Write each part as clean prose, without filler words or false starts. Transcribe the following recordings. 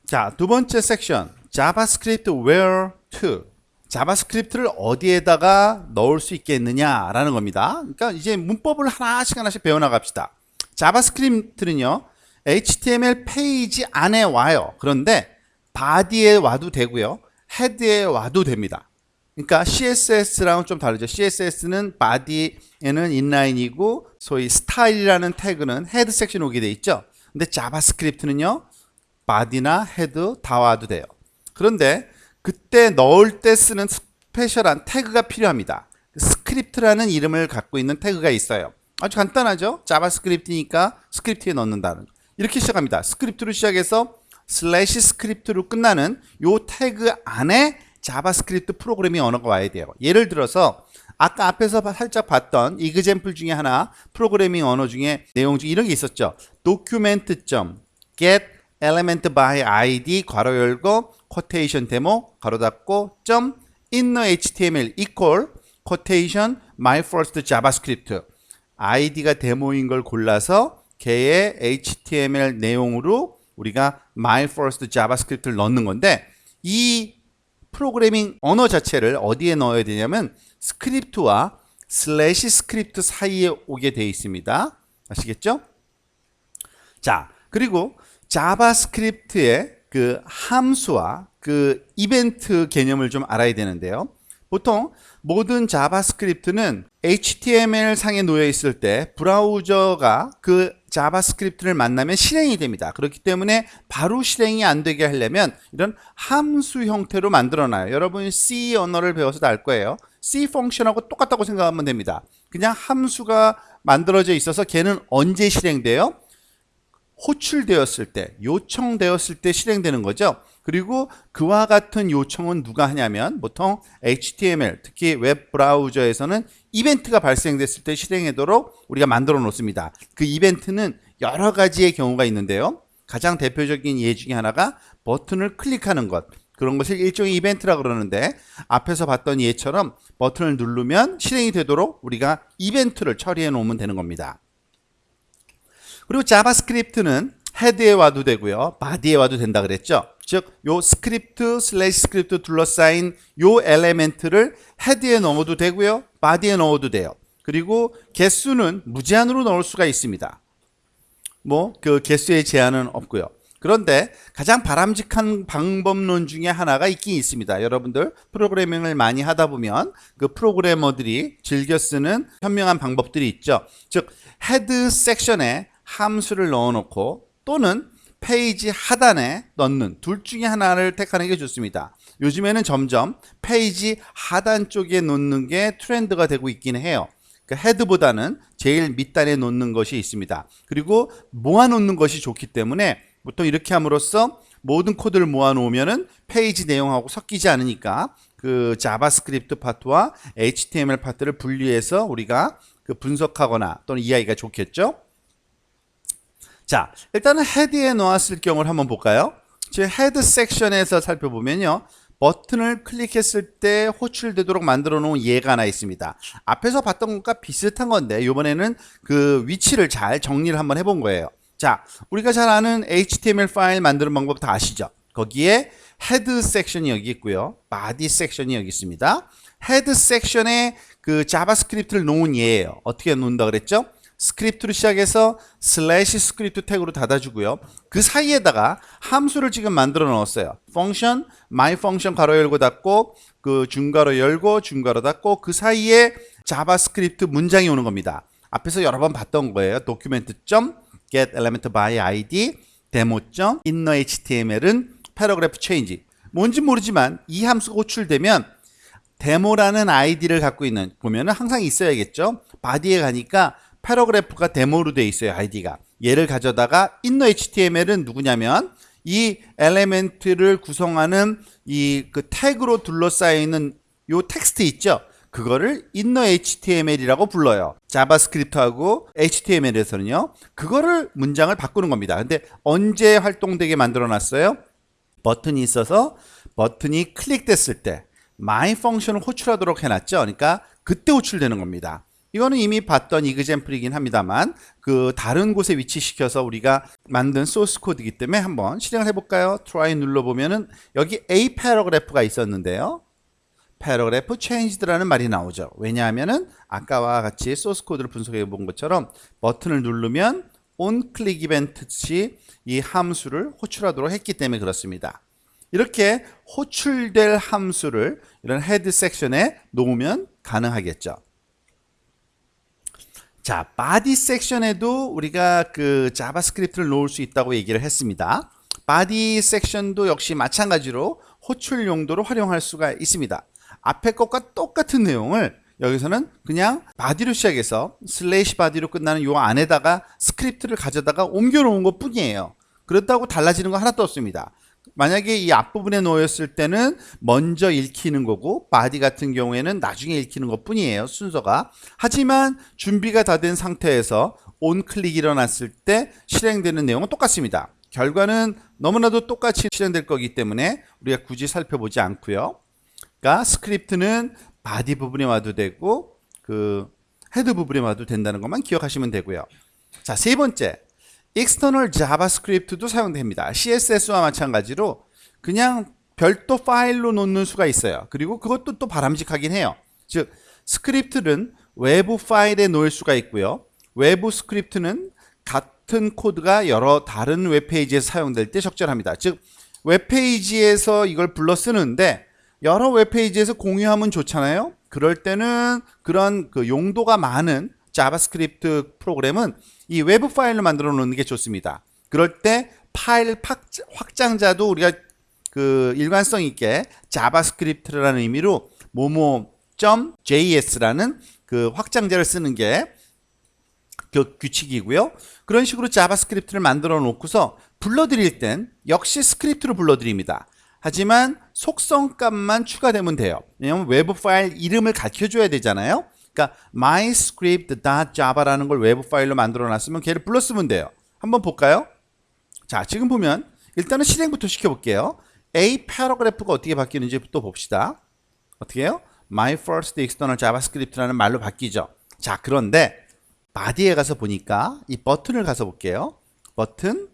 자, 두 번째 섹션. 자바스크립트 where to. 자바스크립트를 어디에다가 넣을 수 있겠느냐라는 겁니다. 그러니까 이제 문법을 하나씩 배워나갑시다. 자바스크립트는요, HTML 페이지 안에 와요. 그런데 body에 와도 되고요, 헤드에 와도 됩니다. 그러니까 CSS랑은 좀 다르죠. CSS는 body에는 인라인이고 소위 스타일이라는 태그는 헤드 섹션에 오게 돼 있죠. 근데 자바스크립트는요, body나 헤드 다 와도 돼요. 그런데 그때 넣을 때 쓰는 스페셜한 태그가 필요합니다. 스크립트라는 이름을 갖고 있는 태그가 있어요. 아주 간단하죠. 자바스크립트니까 스크립트에 넣는다는, 이렇게 시작합니다. 스크립트로 시작해서 슬래시 스크립트로 끝나는 요 태그 안에 자바스크립트 프로그래밍 언어가 와야 돼요. 예를 들어서 아까 앞에서 살짝 봤던 이그젬플 중에 하나, 프로그래밍 언어 중에 내용 중에 이런 게 있었죠. document.get element by id 괄호 열고 quotation 데모 괄호 닫고 점 inner html equal quotation my first javascript. id가 데모인 걸 골라서 걔의 html 내용으로 우리가 my first javascript를 넣는 건데, 이 프로그래밍 언어 자체를 어디에 넣어야 되냐면 스크립트와 슬래시 스크립트 사이에 오게 되어 있습니다. 아시겠죠? 자, 그리고 자바스크립트의 그 함수와 그 이벤트 개념을 좀 알아야 되는데요. 보통 모든 자바스크립트는 HTML 상에 놓여 있을 때 브라우저가 그 자바스크립트를 만나면 실행이 됩니다. 그렇기 때문에 바로 실행이 안 되게 하려면 이런 함수 형태로 만들어 놔요. 여러분 C 언어를 배워서 알 거예요. C 펑션하고 똑같다고 생각하면 됩니다. 그냥 함수가 만들어져 있어서 걔는 언제 실행돼요? 호출되었을 때, 요청되었을 때 실행되는 거죠. 그리고 그와 같은 요청은 누가 하냐면 보통 HTML, 특히 웹 브라우저에서는 이벤트가 발생됐을 때 실행하도록 우리가 만들어 놓습니다. 그 이벤트는 여러 가지의 경우가 있는데요. 가장 대표적인 예 중에 하나가 버튼을 클릭하는 것, 그런 것을 일종의 이벤트라고 그러는데, 앞에서 봤던 예처럼 버튼을 누르면 실행이 되도록 우리가 이벤트를 처리해 놓으면 되는 겁니다. 그리고 자바스크립트는 헤드에 와도 되고요, 바디에 와도 된다 그랬죠. 즉, 요 스크립트 슬래시 스크립트 둘러싸인 요 엘레멘트를 헤드에 넣어도 되고요, 바디에 넣어도 돼요. 그리고 개수는 무제한으로 넣을 수가 있습니다. 뭐 그 개수의 제한은 없고요. 그런데 가장 바람직한 방법론 중에 하나가 있긴 있습니다. 여러분들 프로그래밍을 많이 하다 보면 그 프로그래머들이 즐겨 쓰는 현명한 방법들이 있죠. 즉, 헤드 섹션에 함수를 넣어놓고 또는 페이지 하단에 넣는, 둘 중에 하나를 택하는 게 좋습니다. 요즘에는 점점 페이지 하단 쪽에 놓는 게 트렌드가 되고 있긴 해요. 그러니까 헤드보다는 제일 밑단에 놓는 것이 있습니다. 그리고 모아놓는 것이 좋기 때문에 보통 이렇게 함으로써 모든 코드를 모아놓으면은 페이지 내용하고 섞이지 않으니까 그 자바스크립트 파트와 HTML 파트를 분리해서 우리가 그 분석하거나 또는 이해하기가 좋겠죠. 자, 일단은 헤드에 놓았을 경우를 한번 볼까요? 지금 헤드 섹션에서 살펴보면요, 버튼을 클릭했을 때 호출되도록 만들어 놓은 예가 하나 있습니다. 앞에서 봤던 것과 비슷한 건데 이번에는 그 위치를 잘 정리를 한번 해본 거예요. 자, 우리가 잘 아는 HTML 파일 만드는 방법 다 아시죠? 거기에 헤드 섹션이 여기 있고요, 바디 섹션이 여기 있습니다. 헤드 섹션에 그 자바스크립트를 놓은 예예요. 어떻게 놓는다 그랬죠? 스크립트로 시작해서 슬래시 스크립트 태그로 닫아주고요, 그 사이에다가 함수를 지금 만들어 넣었어요. 펑션, my 펑션 가로 열고 닫고, 그 중괄호 열고 중괄호 닫고, 그 사이에 자바스크립트 문장이 오는 겁니다. 앞에서 여러 번 봤던 거예요. document.get element by id demo.inner html은 paragraph change. 뭔지 모르지만 이 함수가 호출되면 데모라는 아이디를 갖고 있는, 보면은 항상 있어야겠죠. 바디에 가니까 패러그래프가 데모로 되어 있어요. 아이디가. 얘를 가져다가 inner html은 누구냐면 이 엘레멘트를 구성하는 이 그 태그로 둘러싸여 있는 요 텍스트 있죠. 그거를 inner html이라고 불러요. 자바스크립트하고 html에서는요. 그거를 문장을 바꾸는 겁니다. 근데 언제 활동되게 만들어 놨어요? 버튼이 있어서 버튼이 클릭됐을 때 my 펑션을 호출하도록 해놨죠. 그러니까 그때 호출되는 겁니다. 이거는 이미 봤던 이그젬플이긴 합니다만 그 다른 곳에 위치시켜서 우리가 만든 소스 코드이기 때문에 한번 실행을 해볼까요? try 눌러보면은 여기 a paragraph가 있었는데요. paragraph changed라는 말이 나오죠. 왜냐하면은 아까와 같이 소스 코드를 분석해 본 것처럼 버튼을 누르면 on click 이벤트 시 이 함수를 호출하도록 했기 때문에 그렇습니다. 이렇게 호출될 함수를 이런 헤드 섹션에 놓으면 가능하겠죠. 자, body 섹션에도 우리가 그 자바스크립트를 놓을 수 있다고 얘기를 했습니다. body 섹션도 역시 마찬가지로 호출 용도로 활용할 수가 있습니다. 앞에 것과 똑같은 내용을 여기서는 그냥 body로 시작해서 슬래시 body로 끝나는 요 안에다가 스크립트를 가져다가 옮겨 놓은 것 뿐이에요. 그렇다고 달라지는 거 하나도 없습니다. 만약에 이 앞부분에 놓였을 때는 먼저 읽히는 거고 body 같은 경우에는 나중에 읽히는 것 뿐이에요. 순서가. 하지만 준비가 다 된 상태에서 온클릭이 일어났을 때 실행되는 내용은 똑같습니다. 결과는 너무나도 똑같이 실행될 거기 때문에 우리가 굳이 살펴보지 않고요. 그러니까 스크립트는 body 부분에 와도 되고 그 헤드 부분에 와도 된다는 것만 기억하시면 되고요. 자, 세 번째. external javascript도 사용됩니다. CSS와 마찬가지로 그냥 별도 파일로 놓는 수가 있어요. 그리고 그것도 또 바람직하긴 해요. 즉 스크립트는 외부 파일에 놓을 수가 있고요. 외부 스크립트는 같은 코드가 여러 다른 웹페이지에서 사용될 때 적절합니다. 즉 웹페이지에서 이걸 불러 쓰는데 여러 웹페이지에서 공유하면 좋잖아요. 그럴 때는 그런 그 용도가 많은 자바스크립트 프로그램은 이 외부 파일로 만들어 놓는 게 좋습니다. 그럴 때 파일 확장자도 우리가 그 일관성 있게 자바스크립트라는 의미로 momo.js라는 그 확장자를 쓰는 게 그 규칙이고요. 그런 식으로 자바스크립트를 만들어 놓고서 불러드릴 땐 역시 스크립트로 불러드립니다. 하지만 속성값만 추가되면 돼요. 왜냐하면 외부 파일 이름을 가르쳐줘야 되잖아요. 그러니까 myscript.java라는 걸 외부 파일로 만들어 놨으면 걔를 불러 쓰면 돼요. 한번 볼까요? 자, 지금 보면 일단은 실행부터 시켜볼게요. a paragraph가 어떻게 바뀌는지 또 봅시다. 어떻게 해요? my first external javascript라는 말로 바뀌죠. 자, 그런데 body에 가서 보니까 이 버튼을 가서 볼게요. 버튼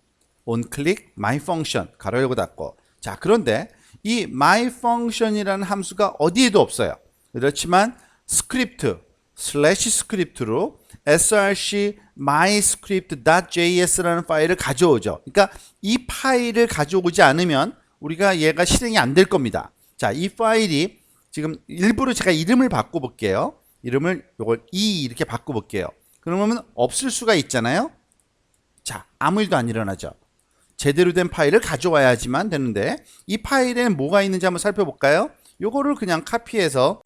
onClick my function 가로 열고 닫고. 자, 그런데 이 my function이라는 함수가 어디에도 없어요. 그렇지만 스크립트 슬래시 스크립트로 src myscript.js라는 파일을 가져오죠. 그러니까 이 파일을 가져오지 않으면 우리가 얘가 실행이 안 될 겁니다. 자, 이 파일이 지금 일부러 제가 이름을 바꿔볼게요. 이름을 요걸 이렇게 바꿔볼게요. 그러면 없을 수가 있잖아요. 자, 아무 일도 안 일어나죠. 제대로 된 파일을 가져와야지만 되는데 이 파일에는 뭐가 있는지 한번 살펴볼까요? 요거를 그냥 카피해서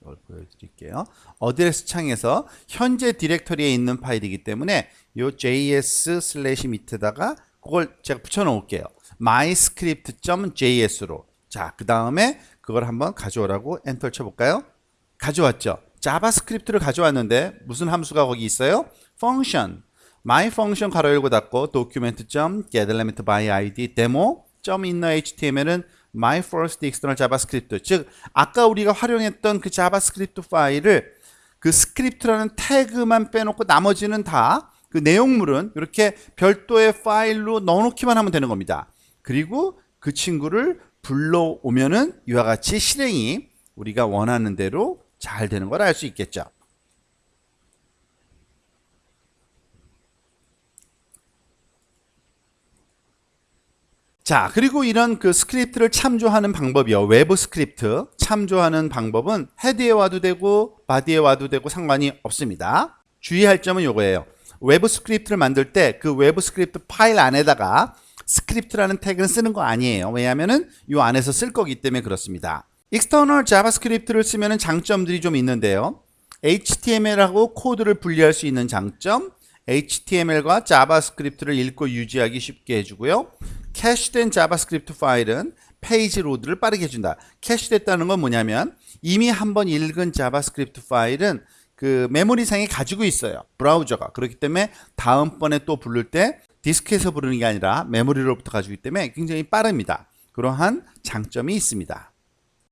이걸 보여드릴게요. 어드레스 창에서 현재 디렉터리에 있는 파일이기 때문에 요 js 슬래시 밑에다가 그걸 제가 붙여 놓을게요. myscript.js로. 자, 그 다음에 그걸 한번 가져오라고 엔터 쳐볼까요? 가져왔죠. 자바스크립트를 가져왔는데 무슨 함수가 거기 있어요? function. my function 가로 열고 닫고 document.getElementById demo.innerhtml은 my first external javascript. 즉 아까 우리가 활용했던 그 자바스크립트 파일을 그 스크립트라는 태그만 빼놓고 나머지는 다 그 내용물은 이렇게 별도의 파일로 넣어놓기만 하면 되는 겁니다. 그리고 그 친구를 불러오면은 이와 같이 실행이 우리가 원하는 대로 잘 되는 걸 알 수 있겠죠. 자, 그리고 이런 그 스크립트를 참조하는 방법이요. 외부 스크립트 참조하는 방법은 헤드에 와도 되고 바디에 와도 되고 상관이 없습니다. 주의할 점은 요거예요. 외부 스크립트를 만들 때 그 외부 스크립트 파일 안에다가 스크립트라는 태그는 쓰는 거 아니에요. 왜냐하면은 이 안에서 쓸 거기 때문에 그렇습니다. external 자바스크립트를 쓰면 장점들이 좀 있는데요. HTML하고 코드를 분리할 수 있는 장점, HTML과 자바스크립트를 읽고 유지하기 쉽게 해주고요. 캐시된 자바스크립트 파일은 페이지 로드를 빠르게 해준다. 캐시됐다는 건 뭐냐면 이미 한번 읽은 자바스크립트 파일은 그 메모리상에 가지고 있어요. 브라우저가. 그렇기 때문에 다음번에 또 부를 때 디스크에서 부르는 게 아니라 메모리로부터 가지고 있기 때문에 굉장히 빠릅니다. 그러한 장점이 있습니다.